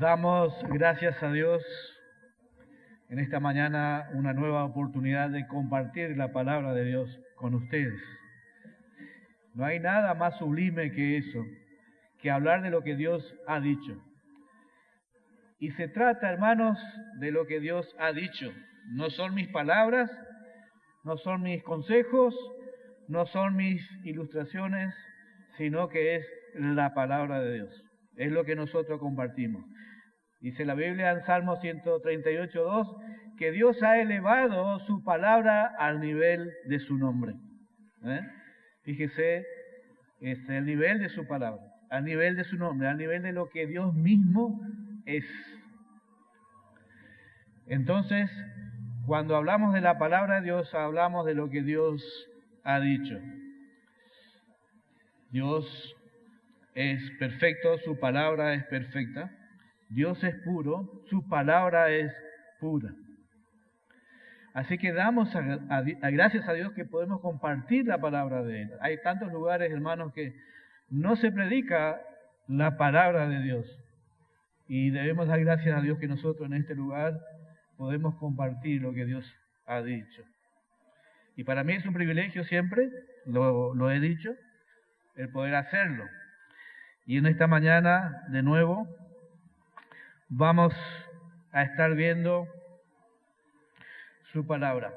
Damos gracias a Dios en esta mañana una nueva oportunidad de compartir la palabra de Dios con ustedes. No hay nada más sublime que eso, que hablar de lo que Dios ha dicho. Y se trata, hermanos, de lo que Dios ha dicho. No son mis palabras, no son mis consejos, no son mis ilustraciones, sino que es la palabra de Dios. Es lo que nosotros compartimos. Dice la Biblia en Salmo 138:2 que Dios ha elevado su palabra al nivel de su nombre. Fíjese, es el nivel de su palabra, al nivel de su nombre, al nivel de lo que Dios mismo es. Entonces, cuando hablamos de la palabra de Dios, hablamos de lo que Dios ha dicho. Dios es perfecto, su palabra es perfecta. Dios es puro, su palabra es pura. Así que damos gracias a Dios que podemos compartir la palabra de Él. Hay tantos lugares, hermanos, que no se predica la palabra de Dios. Y debemos dar gracias a Dios que nosotros en este lugar podemos compartir lo que Dios ha dicho. Y para mí es un privilegio siempre, lo he dicho, el poder hacerlo. Y en esta mañana, de nuevo, vamos a estar viendo su palabra.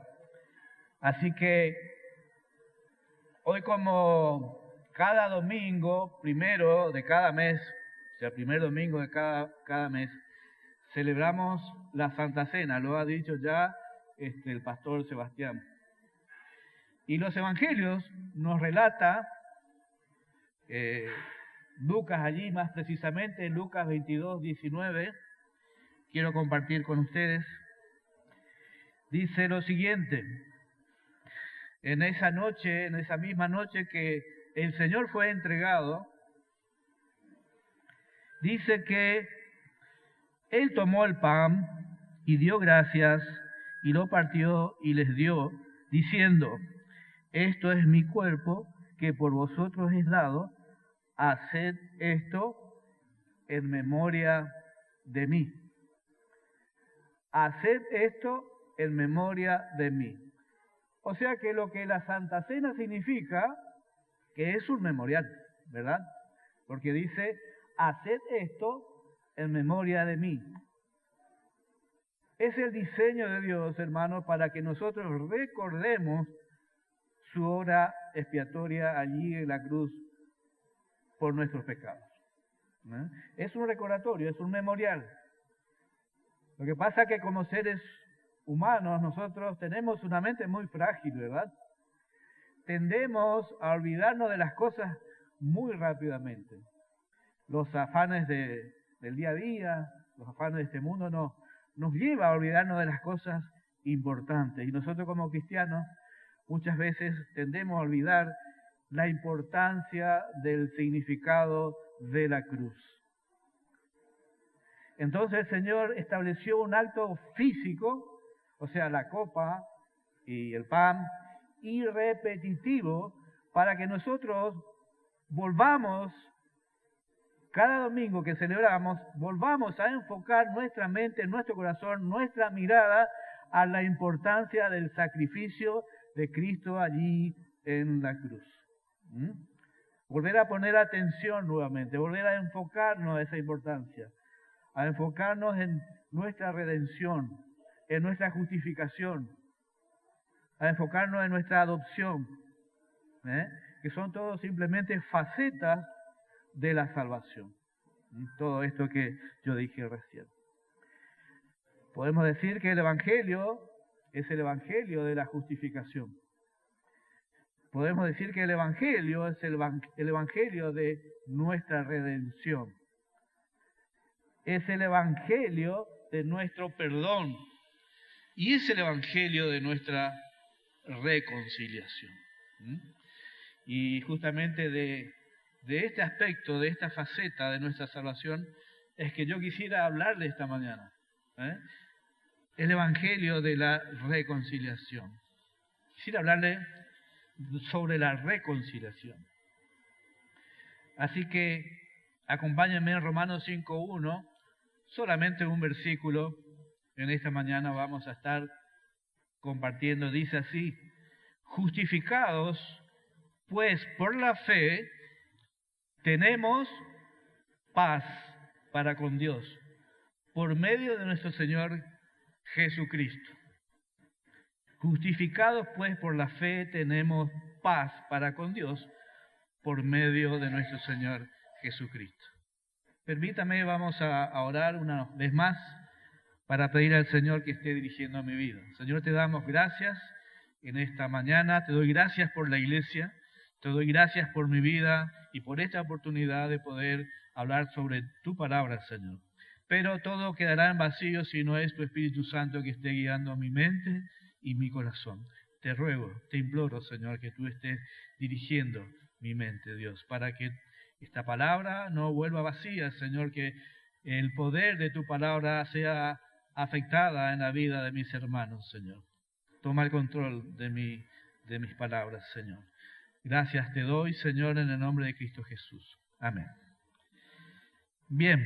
Así que hoy, como cada domingo, primero de cada mes, o sea, el primer domingo de cada mes, celebramos la Santa Cena, lo ha dicho ya el pastor Sebastián. Y los evangelios nos relata, Lucas allí más precisamente, en Lucas 22:19, quiero compartir con ustedes, dice lo siguiente: en esa misma noche que el Señor fue entregado, dice que Él tomó el pan y dio gracias y lo partió y les dio, diciendo: esto es mi cuerpo que por vosotros es dado, haced esto en memoria de mí. Haced esto en memoria de mí. O sea que lo que la Santa Cena significa, que es un memorial, ¿verdad? Porque dice, haced esto en memoria de mí. Es el diseño de Dios, hermanos, para que nosotros recordemos su obra expiatoria allí en la cruz por nuestros pecados. Es un recordatorio, es un memorial. Lo que pasa es que como seres humanos nosotros tenemos una mente muy frágil, ¿verdad? Tendemos a olvidarnos de las cosas muy rápidamente. Los afanes del día a día, los afanes de este mundo nos lleva a olvidarnos de las cosas importantes. Y nosotros como cristianos muchas veces tendemos a olvidar la importancia del significado de la cruz. Entonces el Señor estableció un acto físico, o sea, la copa y el pan, y repetitivo, para que nosotros volvamos, cada domingo que celebramos, volvamos a enfocar nuestra mente, nuestro corazón, nuestra mirada a la importancia del sacrificio de Cristo allí en la cruz. Volver a poner atención nuevamente, volver a enfocarnos a esa importancia, a enfocarnos en nuestra redención, en nuestra justificación, a enfocarnos en nuestra adopción, que son todos simplemente facetas de la salvación. Todo esto que yo dije recién. Podemos decir que el Evangelio es el Evangelio de la justificación. Podemos decir que el Evangelio es el Evangelio de nuestra redención. Es el Evangelio de nuestro perdón. Y es el Evangelio de nuestra reconciliación. Y justamente de este aspecto, de esta faceta de nuestra salvación, es que yo quisiera hablarle esta mañana. El Evangelio de la reconciliación. Quisiera hablarle sobre la reconciliación. Así que acompáñenme en Romanos 5:1, solamente un versículo en esta mañana vamos a estar compartiendo. Dice así: justificados pues por la fe tenemos paz para con Dios por medio de nuestro Señor Jesucristo. Justificados pues por la fe tenemos paz para con Dios por medio de nuestro Señor Jesucristo. Permítame, vamos a orar una vez más para pedir al Señor que esté dirigiendo mi vida. Señor, te damos gracias en esta mañana, te doy gracias por la iglesia, te doy gracias por mi vida y por esta oportunidad de poder hablar sobre tu palabra, Señor. Pero todo quedará en vacío si no es tu Espíritu Santo que esté guiando mi mente y mi corazón. Te ruego, te imploro, Señor, que tú estés dirigiendo mi mente, Dios, para que esta palabra no vuelva vacía, Señor, que el poder de tu palabra sea afectada en la vida de mis hermanos, Señor. Toma el control de mis palabras, Señor. Gracias te doy, Señor, en el nombre de Cristo Jesús. Amén. Bien.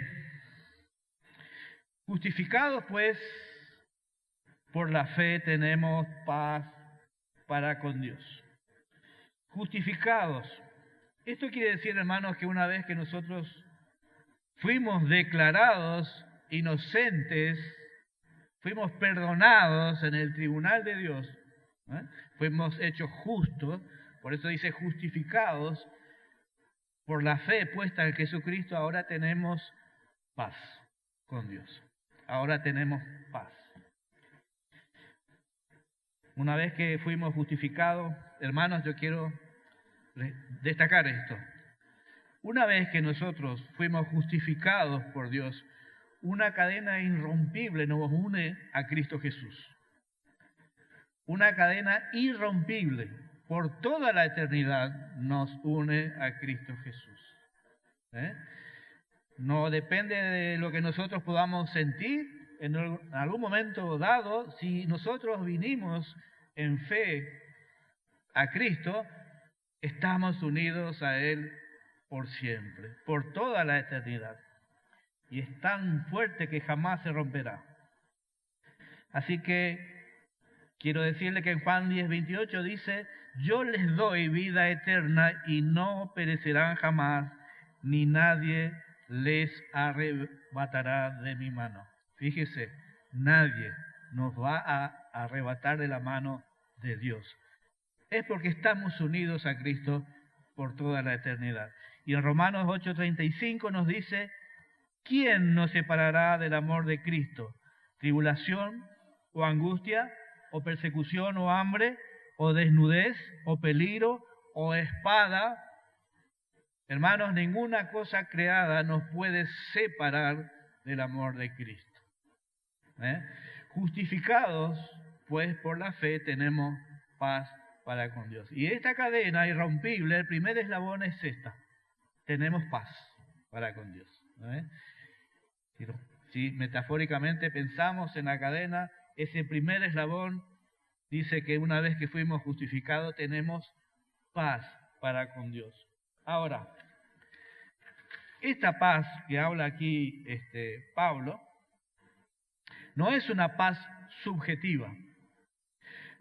Justificados, pues, por la fe tenemos paz para con Dios. Justificados. Esto quiere decir, hermanos, que una vez que nosotros fuimos declarados inocentes, fuimos perdonados en el tribunal de Dios, fuimos hechos justos, por eso dice justificados, por la fe puesta en Jesucristo, ahora tenemos paz con Dios. Ahora tenemos paz. Una vez que fuimos justificados, hermanos, yo quiero destacar esto. Una vez que nosotros fuimos justificados por Dios, una cadena irrompible nos une a Cristo Jesús. Una cadena irrompible por toda la eternidad nos une a Cristo Jesús. No depende de lo que nosotros podamos sentir en algún momento dado. Si nosotros vinimos en fe a Cristo, estamos unidos a Él por siempre, por toda la eternidad. Y es tan fuerte que jamás se romperá. Así que quiero decirle que en Juan 10:28 dice: yo les doy vida eterna y no perecerán jamás, ni nadie les arrebatará de mi mano. Fíjese, nadie nos va a arrebatar de la mano de Dios. Es porque estamos unidos a Cristo por toda la eternidad. Y en Romanos 8:35 nos dice: ¿quién nos separará del amor de Cristo? ¿Tribulación o angustia o persecución o hambre o desnudez o peligro o espada? Hermanos, ninguna cosa creada nos puede separar del amor de Cristo. Justificados, pues, por la fe tenemos paz para con Dios. Y esta cadena irrompible, el primer eslabón es esta: tenemos paz para con Dios. Si metafóricamente pensamos en la cadena, ese primer eslabón dice que una vez que fuimos justificados tenemos paz para con Dios. Ahora, esta paz que habla aquí Pablo no es una paz subjetiva.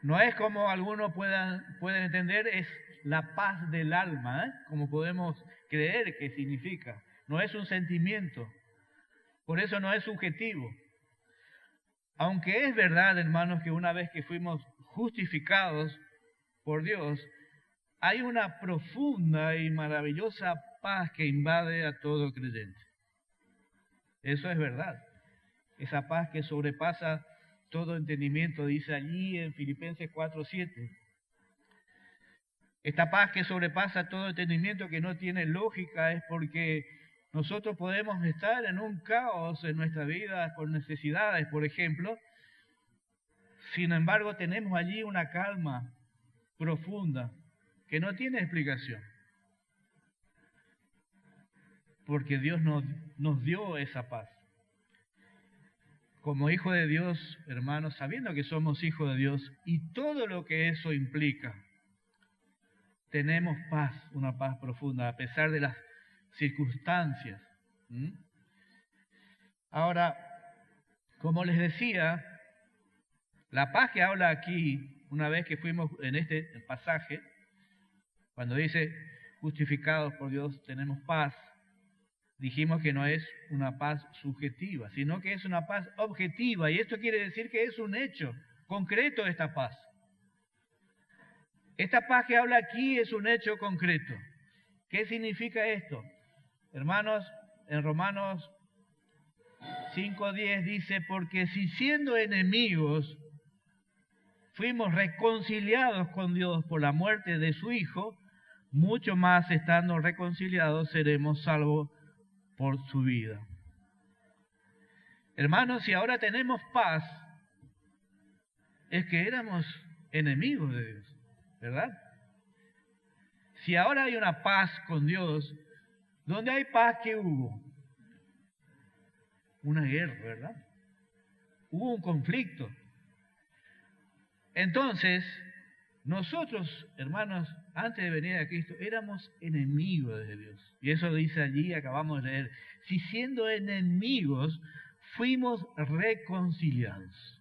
No es como algunos pueden entender, es la paz del alma, como podemos creer que significa. No es un sentimiento, por eso no es subjetivo. Aunque es verdad, hermanos, que una vez que fuimos justificados por Dios, hay una profunda y maravillosa paz que invade a todo creyente. Eso es verdad. Esa paz que sobrepasa todo entendimiento, dice allí en Filipenses 4:7. Esta paz que sobrepasa todo entendimiento, que no tiene lógica, es porque nosotros podemos estar en un caos en nuestra vida por necesidades, por ejemplo. Sin embargo, tenemos allí una calma profunda que no tiene explicación. Porque Dios nos dio esa paz. Como hijo de Dios, hermanos, sabiendo que somos hijos de Dios y todo lo que eso implica, tenemos paz, una paz profunda, a pesar de las circunstancias. Ahora, como les decía, la paz que habla aquí, una vez que fuimos en este pasaje, cuando dice justificados por Dios tenemos paz, dijimos que no es una paz subjetiva, sino que es una paz objetiva, y esto quiere decir que es un hecho concreto esta paz. Esta paz que habla aquí es un hecho concreto. ¿Qué significa esto? Hermanos, en Romanos 5:10 dice, porque si siendo enemigos fuimos reconciliados con Dios por la muerte de su Hijo, mucho más estando reconciliados seremos salvos por su vida. Hermanos, si ahora tenemos paz, es que éramos enemigos de Dios, ¿verdad? Si ahora hay una paz con Dios, ¿dónde hay paz que hubo? Una guerra, ¿verdad? Hubo un conflicto. Entonces, nosotros, hermanos, antes de venir a Cristo, éramos enemigos de Dios. Y eso dice allí, acabamos de leer. Si siendo enemigos, fuimos reconciliados.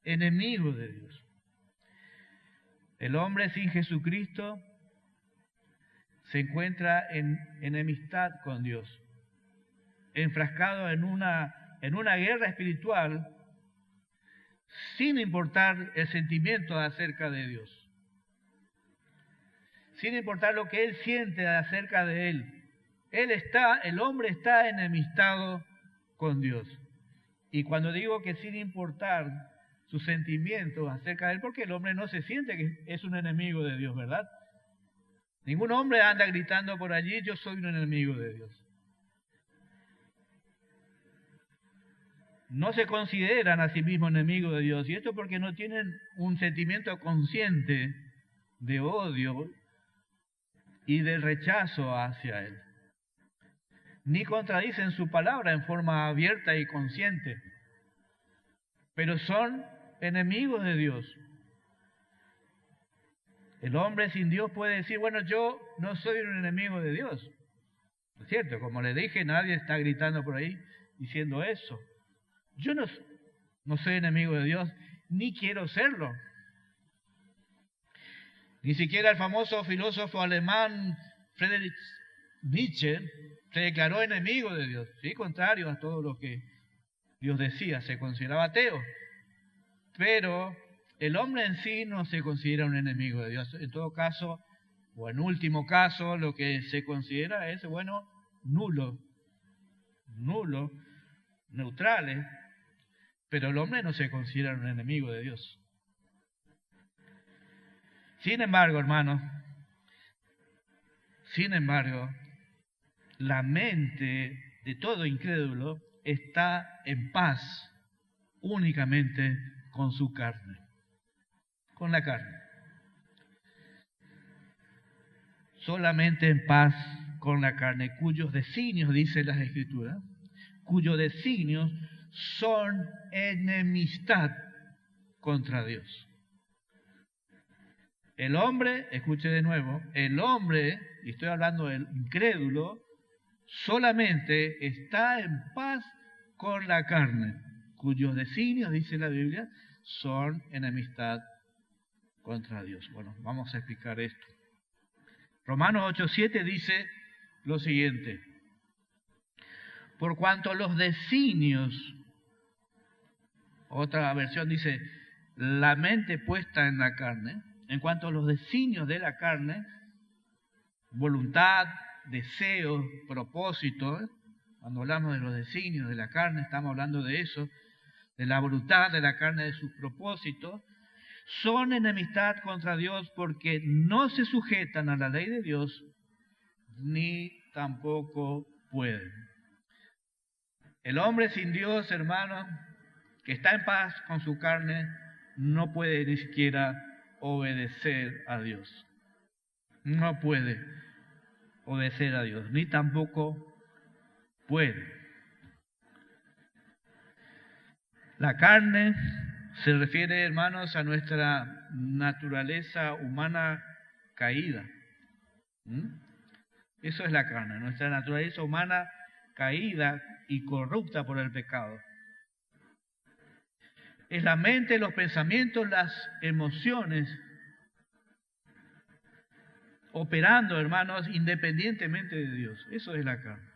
Enemigos de Dios. El hombre sin Jesucristo se encuentra en enemistad con Dios, enfrascado en una guerra espiritual, sin importar el sentimiento acerca de Dios, sin importar lo que él siente acerca de él. El hombre está enemistado con Dios. Y cuando digo que sin importar sus sentimientos acerca de él, porque el hombre no se siente que es un enemigo de Dios, ¿verdad? Ningún hombre anda gritando por allí, yo soy un enemigo de Dios. No se consideran a sí mismos enemigos de Dios, y esto porque no tienen un sentimiento consciente de odio y de rechazo hacia Él. Ni contradicen su palabra en forma abierta y consciente, pero son enemigos de Dios. El hombre sin Dios puede decir, bueno, yo no soy un enemigo de Dios. ¿No es cierto? Como le dije, nadie está gritando por ahí diciendo eso. Yo no soy enemigo de Dios, ni quiero serlo. Ni siquiera el famoso filósofo alemán Friedrich Nietzsche se declaró enemigo de Dios, ¿sí? Contrario a todo lo que Dios decía, se consideraba ateo. Pero el hombre en sí no se considera un enemigo de Dios. En todo caso, o en último caso, lo que se considera es, bueno, nulo, neutrales. Pero el hombre no se considera un enemigo de Dios. Sin embargo, hermanos, la mente de todo incrédulo está en paz únicamente con su carne, con la carne. Solamente en paz con la carne, cuyos designios, dice las Escrituras, cuyos designios son enemistad contra Dios. El hombre, escuche de nuevo, el hombre, y estoy hablando del incrédulo, solamente está en paz con la carne, cuyos designios, dice la Biblia, son enemistad contra Dios. Bueno, vamos a explicar esto. Romanos 8:7 dice lo siguiente: por cuanto los designios, otra versión dice, la mente puesta en la carne, en cuanto a los designios de la carne, voluntad, deseo, propósito, cuando hablamos de los designios de la carne, estamos hablando de eso, de la voluntad de la carne, de sus propósitos, son enemistad contra Dios porque no se sujetan a la ley de Dios, ni tampoco pueden. El hombre sin Dios, hermano, que está en paz con su carne, no puede ni siquiera obedecer a Dios. No puede obedecer a Dios, ni tampoco puede. La carne se refiere, hermanos, a nuestra naturaleza humana caída. Eso es la carne, nuestra naturaleza humana caída y corrupta por el pecado. Es la mente, los pensamientos, las emociones operando, hermanos, independientemente de Dios. Eso es la carne.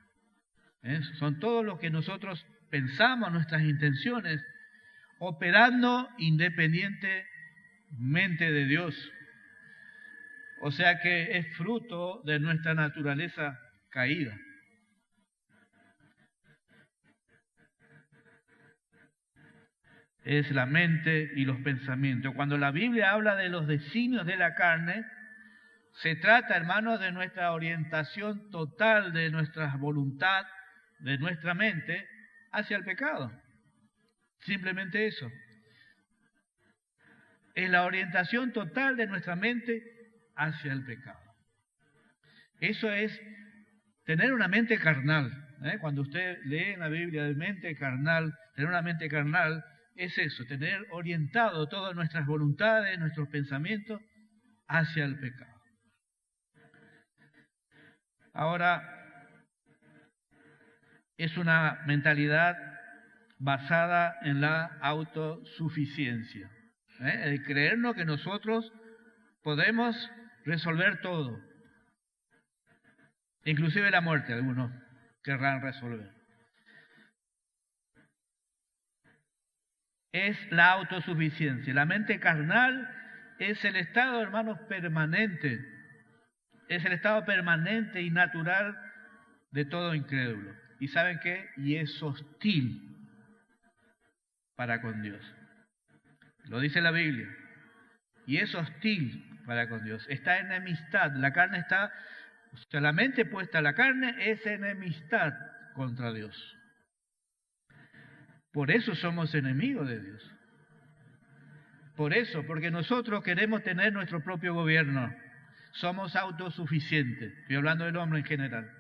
Son todo lo que nosotros pensamos, nuestras intenciones, operando independientemente de Dios. O sea que es fruto de nuestra naturaleza caída. Es la mente y los pensamientos. Cuando la Biblia habla de los designios de la carne, se trata, hermanos, de nuestra orientación total, de nuestra voluntad, de nuestra mente hacia el pecado. Simplemente eso. Es la orientación total de nuestra mente hacia el pecado. Eso es tener una mente carnal. Cuando usted lee en la Biblia de mente carnal, tener una mente carnal es eso, tener orientado todas nuestras voluntades, nuestros pensamientos hacia el pecado. Ahora, es una mentalidad basada en la autosuficiencia. El creernos que nosotros podemos resolver todo. Inclusive la muerte, algunos querrán resolver. Es la autosuficiencia. La mente carnal es el estado, hermanos, permanente. Es el estado permanente y natural de todo incrédulo. ¿Y saben qué? Y es hostil para con Dios. Lo dice la Biblia. Y es hostil para con Dios. Está en enemistad. La carne está, o sea, la mente puesta a la carne es enemistad contra Dios. Por eso somos enemigos de Dios. Por eso, porque nosotros queremos tener nuestro propio gobierno. Somos autosuficientes. Estoy hablando del hombre en general.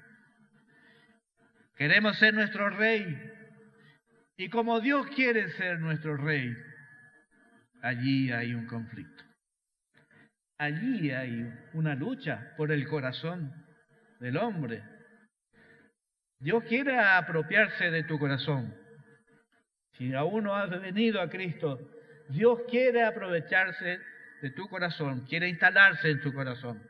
Queremos ser nuestro rey. Y como Dios quiere ser nuestro rey, allí hay un conflicto. Allí hay una lucha por el corazón del hombre. Dios quiere apropiarse de tu corazón. Si aún no has venido a Cristo, Dios quiere aprovecharse de tu corazón, quiere instalarse en tu corazón.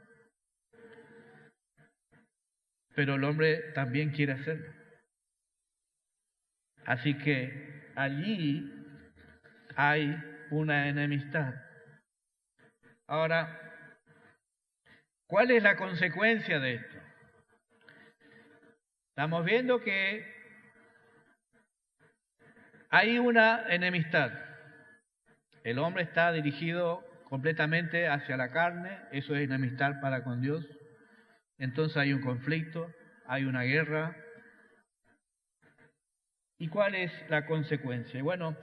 Pero el hombre también quiere hacerlo. Así que allí hay una enemistad. Ahora, ¿cuál es la consecuencia de esto? Estamos viendo que hay una enemistad. El hombre está dirigido completamente hacia la carne, eso es enemistad para con Dios. Entonces hay un conflicto, hay una guerra. ¿Y cuál es la consecuencia? Bueno,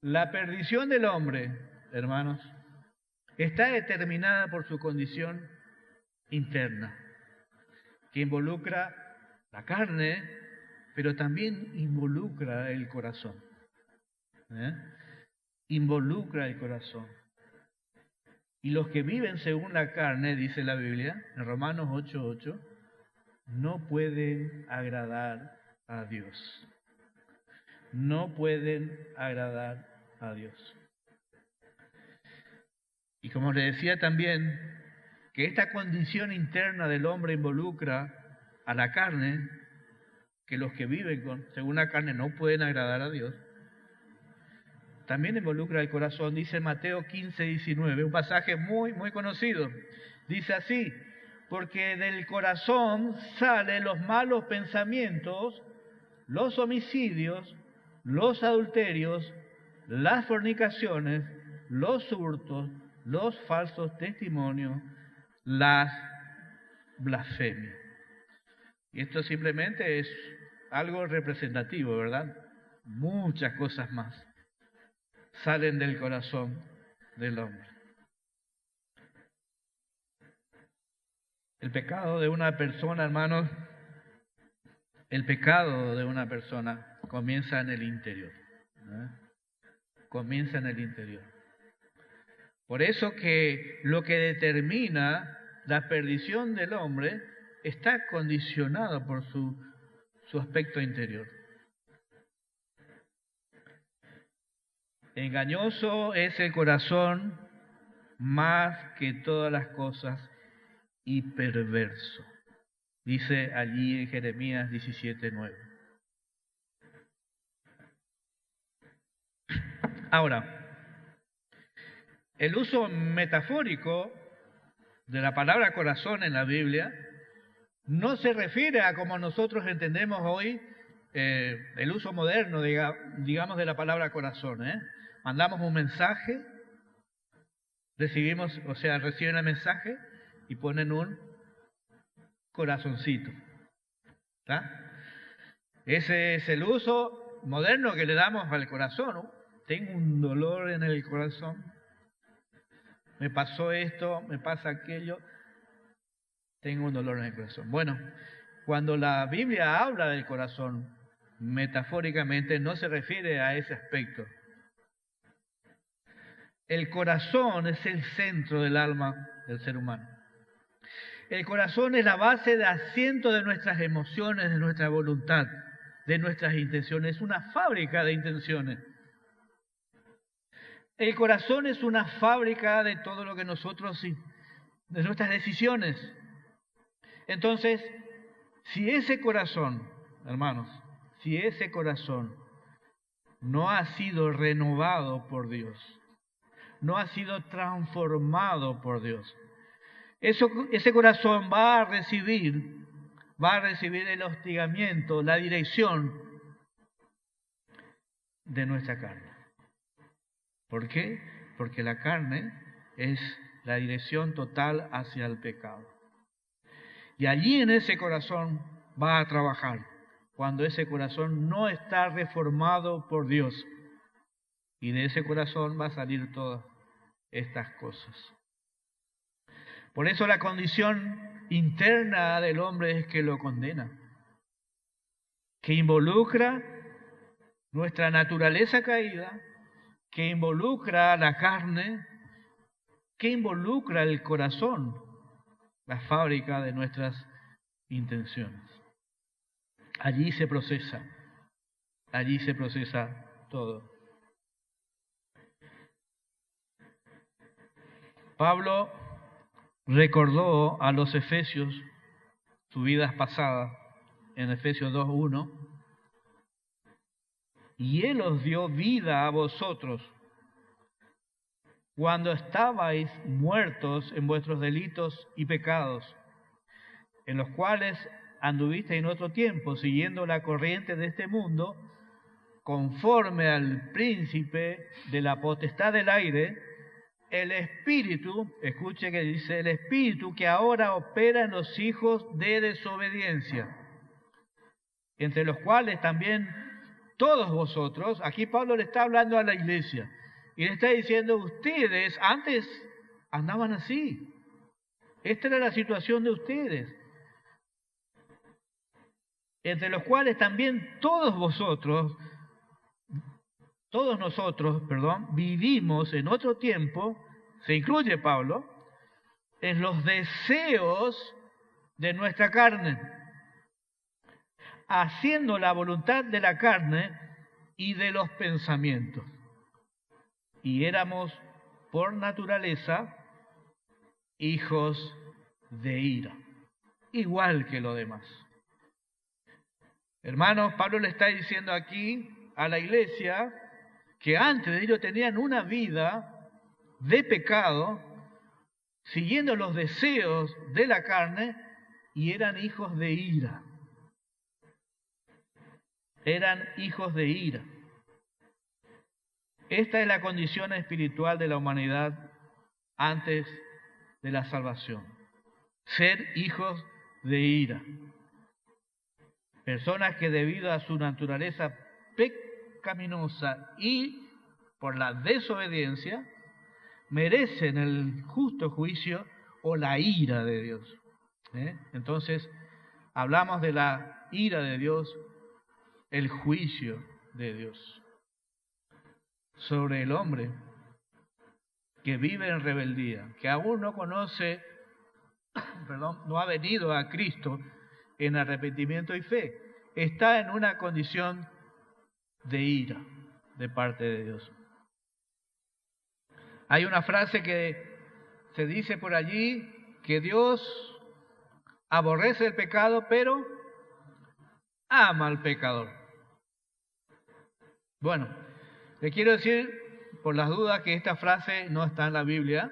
la perdición del hombre, hermanos, está determinada por su condición interna, que involucra la carne, pero también involucra el corazón. Involucra el corazón. Y los que viven según la carne, dice la Biblia, en Romanos 8:8, no pueden agradar a Dios. No pueden agradar a Dios. Y como le decía también, que esta condición interna del hombre involucra a la carne, que los que viven según la carne no pueden agradar a Dios, también involucra el corazón. Dice Mateo 15:19, un pasaje muy, muy conocido. Dice así, porque del corazón salen los malos pensamientos, los homicidios, los adulterios, las fornicaciones, los hurtos, los falsos testimonios, las blasfemias. Y esto simplemente es algo representativo, ¿verdad? Muchas cosas más salen del corazón del hombre. El pecado de una persona, hermanos, el pecado de una persona comienza en el interior. Comienza en el interior. Por eso que lo que determina la perdición del hombre está condicionado por su aspecto interior. Engañoso es el corazón más que todas las cosas y perverso. Dice allí en Jeremías 17:9. Ahora, el uso metafórico de la palabra corazón en la Biblia no se refiere a como nosotros entendemos hoy el uso moderno, digamos, de la palabra corazón. Mandamos un mensaje, reciben el mensaje y ponen un corazoncito. ¿Está? Ese es el uso moderno que le damos al corazón, ¿no? Tengo un dolor en el corazón, me pasó esto, me pasa aquello, tengo un dolor en el corazón. Bueno, cuando la Biblia habla del corazón, metafóricamente no se refiere a ese aspecto. El corazón es el centro del alma del ser humano. El corazón es la base de asiento de nuestras emociones, de nuestra voluntad, de nuestras intenciones. Es una fábrica de intenciones. El corazón es una fábrica de todo lo que nosotros, de nuestras decisiones. Entonces, si ese corazón, hermanos, si ese corazón no ha sido renovado por Dios, no ha sido transformado por Dios, ese corazón va a recibir el hostigamiento, la dirección de nuestra carne. ¿Por qué? Porque la carne es la dirección total hacia el pecado. Y allí en ese corazón va a trabajar, cuando ese corazón no está reformado por Dios. Y de ese corazón va a salir todas estas cosas. Por eso la condición interna del hombre es que lo condena, que involucra nuestra naturaleza caída, que involucra la carne, que involucra el corazón, la fábrica de nuestras intenciones. Allí se procesa todo. Pablo recordó a los efesios sus vidas pasadas en Efesios 2:1, y Él os dio vida a vosotros cuando estabais muertos en vuestros delitos y pecados, en los cuales anduvisteis en otro tiempo, siguiendo la corriente de este mundo, conforme al príncipe de la potestad del aire, el espíritu, escuche que dice, el espíritu que ahora opera en los hijos de desobediencia, entre los cuales también todos vosotros, aquí Pablo le está hablando a la iglesia, y le está diciendo, ustedes antes andaban así, esta era la situación de ustedes, entre los cuales también todos nosotros, vivimos en otro tiempo, se incluye Pablo, en los deseos de nuestra carne, haciendo la voluntad de la carne y de los pensamientos. Y éramos por naturaleza hijos de ira, igual que los demás. Hermanos, Pablo le está diciendo aquí a la iglesia que antes de ellos tenían una vida de pecado, siguiendo los deseos de la carne, y eran hijos de ira. Eran hijos de ira. Esta es la condición espiritual de la humanidad antes de la salvación. Ser hijos de ira. Personas que debido a su naturaleza pecaminosa y por la desobediencia, merecen el justo juicio o la ira de Dios. Entonces, hablamos de la ira de Dios, el juicio de Dios sobre el hombre que vive en rebeldía, que aún no conoce, no ha venido a Cristo en arrepentimiento y fe. está en una condición de ira de parte de Dios. Hay una frase que se dice por allí que Dios aborrece el pecado, pero ama al pecador. Bueno, le quiero decir, por las dudas, que esta frase no está en la Biblia.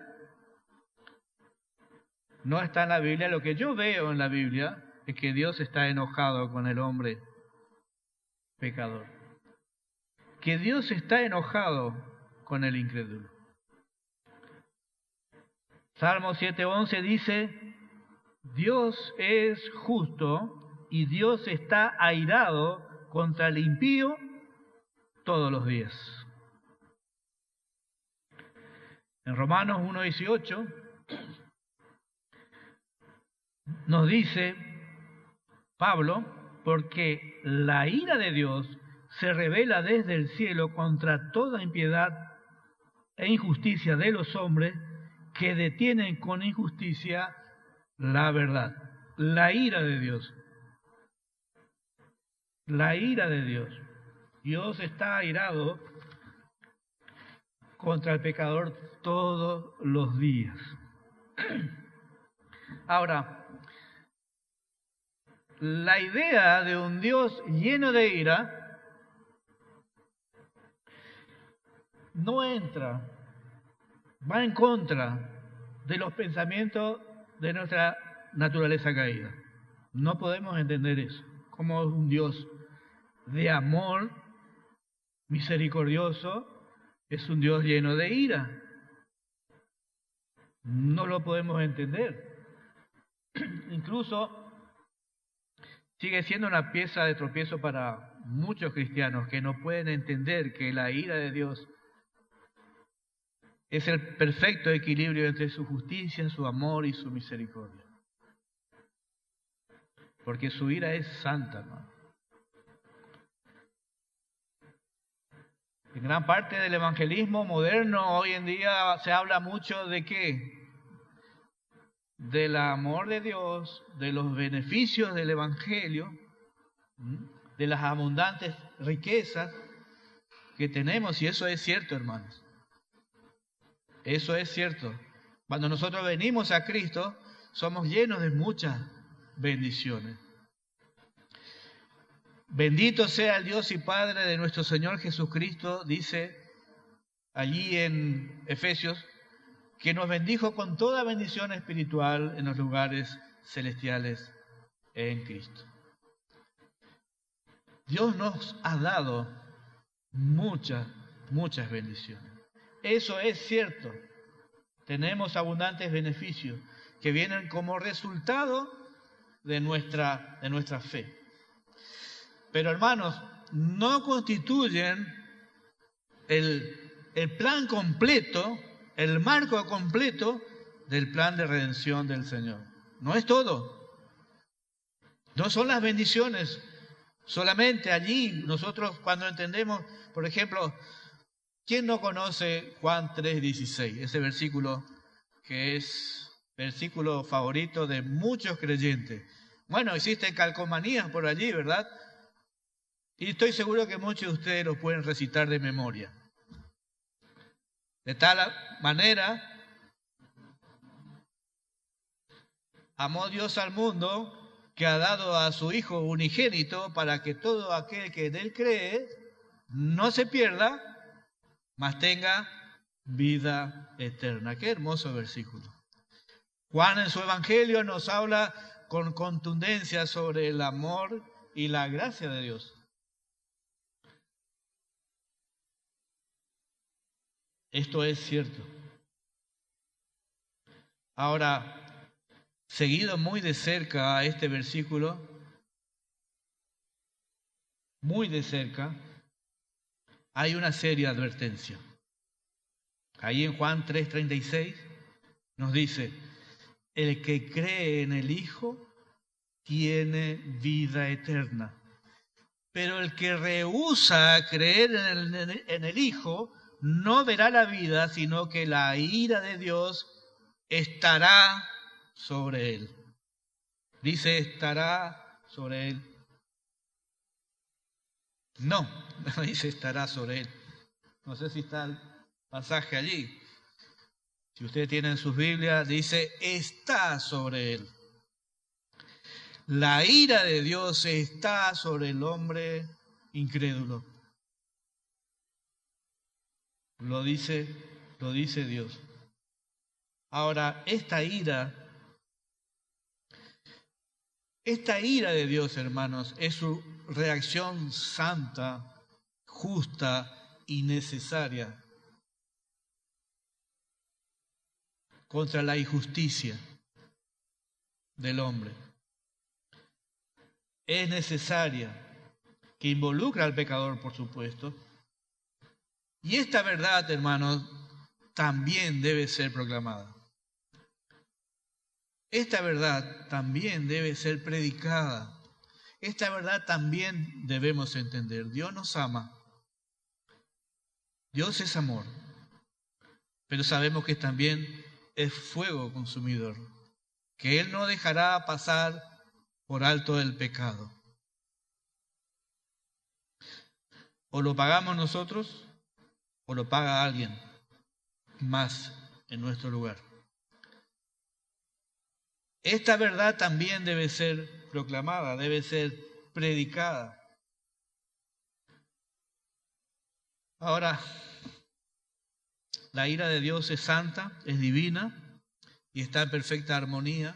No está en la Biblia. Lo que yo veo en la Biblia es que Dios está enojado con el hombre pecador. Que Dios está enojado con el incrédulo. Salmo 7:11 dice, Dios es justo y Dios está airado contra el impío todos los días. En Romanos 1:18 nos dice Pablo, porque la ira de Dios se revela desde el cielo contra toda impiedad e injusticia de los hombres que detienen con injusticia la verdad. La ira de Dios. La ira de Dios. Dios está airado contra el pecador todos los días. Ahora, la idea de un Dios lleno de ira no entra, va en contra de los pensamientos de nuestra naturaleza caída. No podemos entender eso, como un Dios de amor misericordioso es un Dios lleno de ira. No lo podemos entender. Incluso sigue siendo una pieza de tropiezo para muchos cristianos que no pueden entender que la ira de Dios es el perfecto equilibrio entre su justicia, su amor y su misericordia. Porque su ira es santa, ¿no? En gran parte del evangelismo moderno hoy en día se habla mucho de ¿qué? Del amor de Dios, de los beneficios del evangelio, de las abundantes riquezas que tenemos, y eso es cierto, hermanos. Eso es cierto. Cuando nosotros venimos a Cristo, somos llenos de muchas bendiciones. Bendito sea el Dios y Padre de nuestro Señor Jesucristo, dice allí en Efesios, que nos bendijo con toda bendición espiritual en los lugares celestiales en Cristo. Dios nos ha dado muchas bendiciones. Eso es cierto. Tenemos abundantes beneficios que vienen como resultado de nuestra fe. Pero hermanos, no constituyen el plan completo, el marco completo del plan de redención del Señor. No es todo. No son las bendiciones. Solamente allí nosotros cuando entendemos, por ejemplo, ¿quién no conoce Juan 3:16? Ese versículo que es versículo favorito de muchos creyentes. Bueno, existen calcomanías por allí, ¿verdad? Y estoy seguro que muchos de ustedes lo pueden recitar de memoria. De tal manera, amó Dios al mundo que ha dado a su Hijo unigénito para que todo aquel que en Él cree no se pierda, mas tenga vida eterna. Qué hermoso versículo. Juan en su Evangelio nos habla con contundencia sobre el amor y la gracia de Dios. Esto es cierto. Ahora, seguido muy de cerca a este versículo, muy de cerca, hay una seria advertencia. Ahí en Juan 3:36 nos dice, el que cree en el Hijo tiene vida eterna. Pero el que rehúsa creer en el Hijo no verá la vida, sino que la ira de Dios estará sobre él. Dice, estará sobre él. No, no dice estará sobre él. No sé si está el pasaje allí. Si ustedes tienen sus Biblias, dice está sobre él. La ira de Dios está sobre el hombre incrédulo. Lo dice Dios. Ahora, esta ira de Dios, hermanos, es su reacción santa, justa y necesaria contra la injusticia del hombre. Es necesaria, que involucra al pecador, por supuesto. Y esta verdad, hermanos, también debe ser proclamada. Esta verdad también debe ser predicada. Esta verdad también debemos entender. Dios nos ama. Dios es amor. Pero sabemos que también es fuego consumidor, que Él no dejará pasar por alto el pecado. O lo pagamos nosotros, o lo paga alguien más en nuestro lugar. Esta verdad también debe ser proclamada, debe ser predicada. Ahora, la ira de Dios es santa, es divina y está en perfecta armonía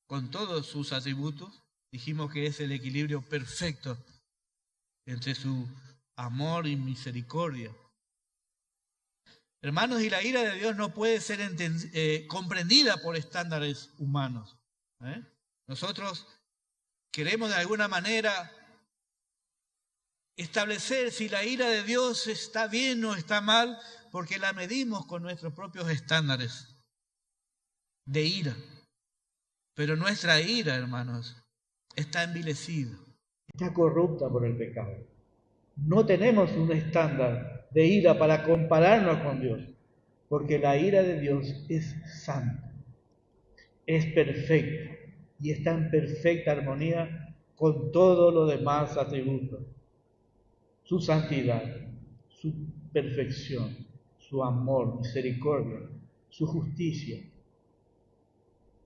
con todos sus atributos. Dijimos que es el equilibrio perfecto entre su amor y misericordia. Hermanos, y la ira de Dios no puede ser comprendida por estándares humanos. Nosotros queremos de alguna manera establecer si la ira de Dios está bien o está mal, porque la medimos con nuestros propios estándares de ira. Pero nuestra ira, hermanos, está envilecida. Está corrupta por el pecado. No tenemos un estándar de ira para compararnos con Dios, porque la ira de Dios es santa, es perfecta y está en perfecta armonía con todos los demás atributos. Su santidad, su perfección, su amor, misericordia, su justicia.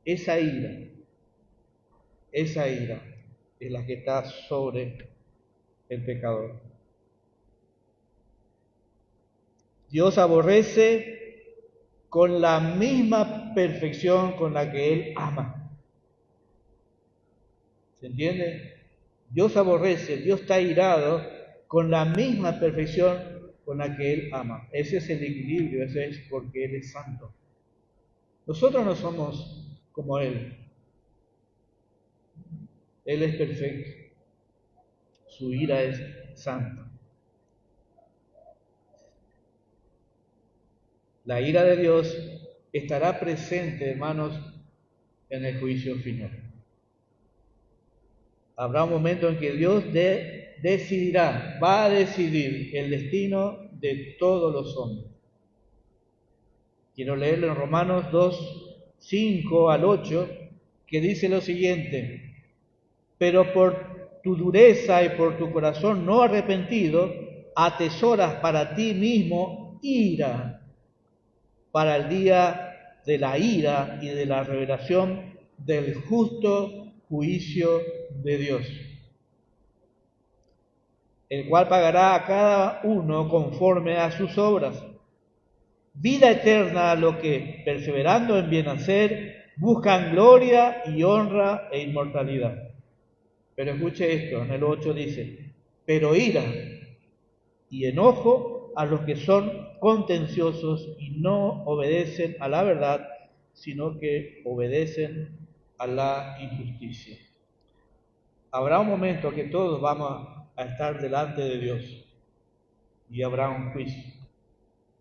Esa ira es la que está sobre el pecador. Dios aborrece con la misma perfección con la que Él ama. ¿Se entiende? Dios aborrece, Dios está irado con la misma perfección con la que Él ama. Ese es el equilibrio, ese es porque Él es santo. Nosotros no somos como Él. Él es perfecto. Su ira es santa. La ira de Dios estará presente, hermanos, en el juicio final. Habrá un momento en que Dios va a decidir el destino de todos los hombres. Quiero leerlo en Romanos 2, 5 al 8, que dice lo siguiente: pero por tu dureza y por tu corazón no arrepentido, atesoras para ti mismo ira, para el día de la ira y de la revelación del justo juicio de Dios, el cual pagará a cada uno conforme a sus obras. Vida eterna a los que, perseverando en bien hacer, buscan gloria y honra e inmortalidad. Pero escuche esto, en el 8 dice: pero ira y enojo a los que son contenciosos y no obedecen a la verdad, sino que obedecen a la injusticia. Habrá un momento que todos vamos a estar delante de Dios y habrá un juicio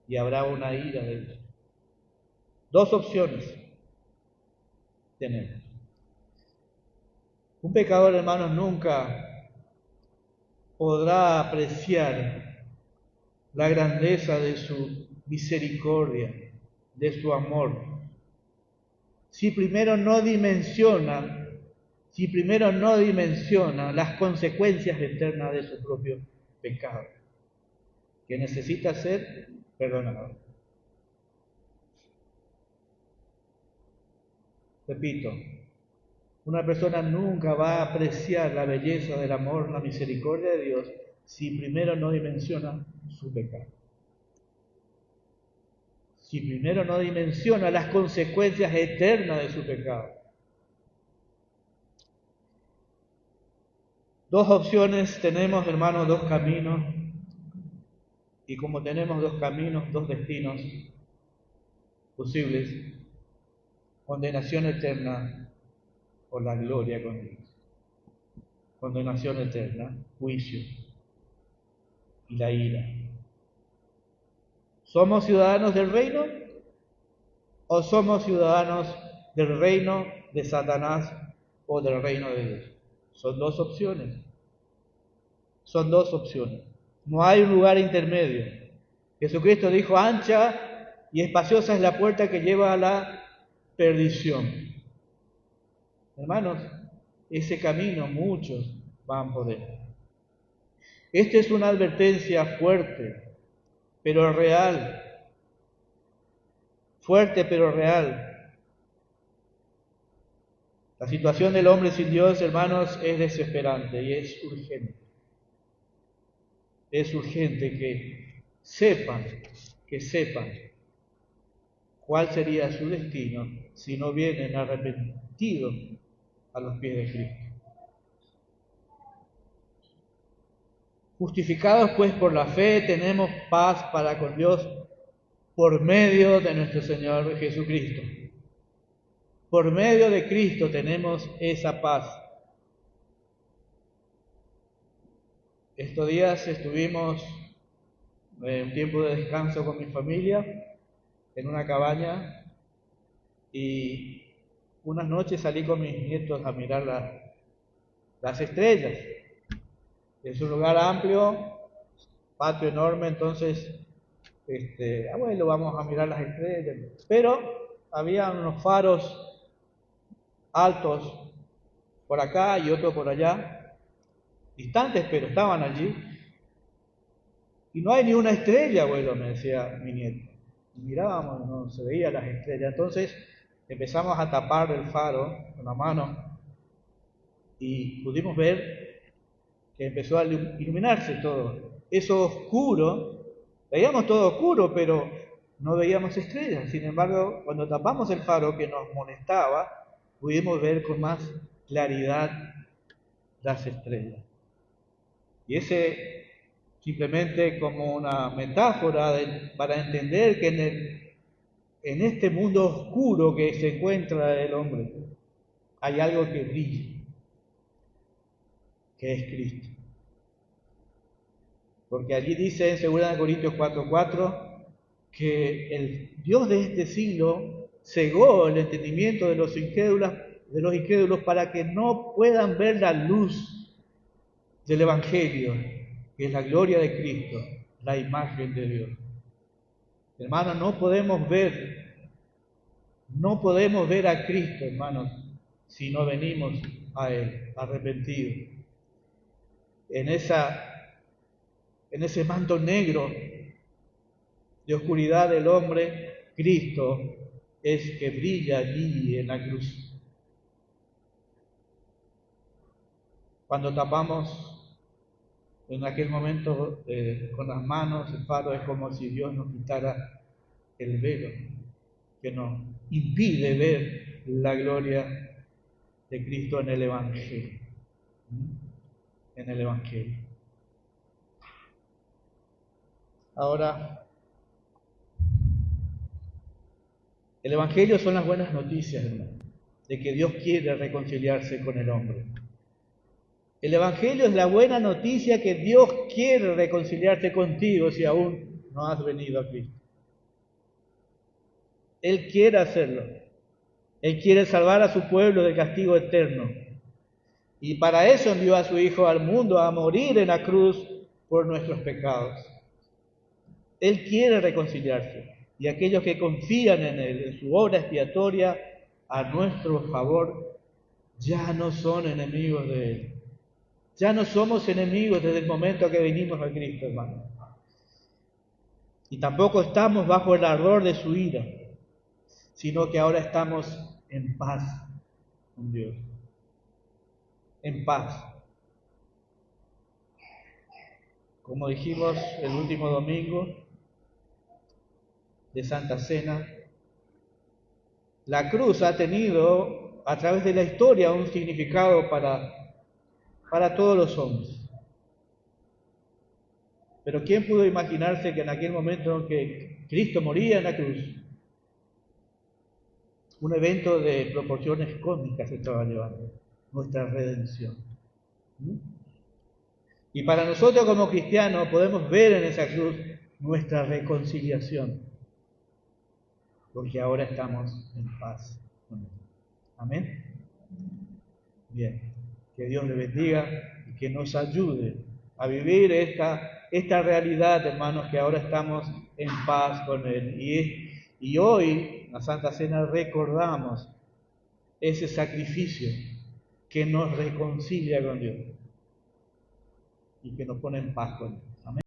y habrá una ira de Dios. Dos opciones tenemos. Un pecador, hermanos, nunca podrá apreciar la grandeza de su misericordia, de su amor, si primero no dimensiona las consecuencias eternas de su propio pecado, que necesita ser perdonado. Repito, una persona nunca va a apreciar la belleza del amor, la misericordia de Dios, si primero no dimensiona su pecado. Si primero no dimensiona las consecuencias eternas de su pecado. Dos opciones tenemos, hermanos, dos caminos. Y como tenemos dos caminos, dos destinos posibles, condenación eterna o la gloria con Dios. Condenación eterna, juicio y la ira. ¿Somos ciudadanos del reino o somos ciudadanos del reino de Satanás o del reino de Dios? Son dos opciones. Son dos opciones. No hay un lugar intermedio. Jesucristo dijo, ancha y espaciosa es la puerta que lleva a la perdición. Hermanos, ese camino muchos van por él. Esta es una advertencia fuerte, pero real. Fuerte, pero real. La situación del hombre sin Dios, hermanos, es desesperante y es urgente. Es urgente que sepan cuál sería su destino si no vienen arrepentidos a los pies de Cristo. Justificados pues por la fe, tenemos paz para con Dios por medio de nuestro Señor Jesucristo. Por medio de Cristo tenemos esa paz. Estos días estuvimos en un tiempo de descanso con mi familia en una cabaña y unas noches salí con mis nietos a mirar las estrellas. Es un lugar amplio, patio enorme, entonces, bueno, vamos a mirar las estrellas. Pero había unos faros altos por acá y otro por allá, distantes, pero estaban allí. Y no hay ni una estrella, abuelo, me decía mi nieto. Y mirábamos, no se veían las estrellas. Entonces empezamos a tapar el faro con la mano y pudimos ver que empezó a iluminarse todo. Eso oscuro, veíamos todo oscuro, pero no veíamos estrellas. Sin embargo, cuando tapamos el faro que nos molestaba, pudimos ver con más claridad las estrellas. Y ese simplemente como una metáfora para entender que en este mundo oscuro que se encuentra el hombre, hay algo que brilla, que es Cristo. Porque allí dice en 2 Corintios 4:4 que el Dios de este siglo cegó el entendimiento de los incrédulos para que no puedan ver la luz del Evangelio, que es la gloria de Cristo, la imagen de Dios. Hermanos, no podemos ver a Cristo, hermanos, si no venimos a Él, arrepentidos. En ese manto negro de oscuridad del hombre, Cristo es que brilla allí en la cruz. Cuando tapamos en aquel momento con las manos el faro, es como si Dios nos quitara el velo que nos impide ver la gloria de Cristo en el Evangelio. En el Evangelio. Ahora, el Evangelio son las buenas noticias, hermano, de que Dios quiere reconciliarse con el hombre. El Evangelio es la buena noticia que Dios quiere reconciliarse contigo si aún no has venido a Cristo. Él quiere hacerlo. Él quiere salvar a su pueblo del castigo eterno. Y para eso envió a su Hijo al mundo a morir en la cruz por nuestros pecados. Él quiere reconciliarse. Y aquellos que confían en Él, en su obra expiatoria a nuestro favor, ya no son enemigos de Él, Ya no somos enemigos desde el momento que vinimos a Cristo, hermano. Y tampoco estamos bajo el ardor de su ira, sino que ahora estamos en paz con Dios. En paz. Como dijimos el último domingo de Santa Cena, la cruz ha tenido a través de la historia un significado para todos los hombres. Pero ¿quién pudo imaginarse que en aquel momento en que Cristo moría en la cruz, un evento de proporciones cósmicas se estaba llevando? Nuestra redención. Y para nosotros como cristianos podemos ver en esa cruz nuestra reconciliación, porque ahora estamos en paz con Él. Amén. Bien, que Dios le bendiga y que nos ayude a vivir esta realidad, hermanos, que ahora estamos en paz con Él. Y hoy, en la Santa Cena, recordamos ese sacrificio que nos reconcilia con Dios y que nos pone en paz con Él. Amén.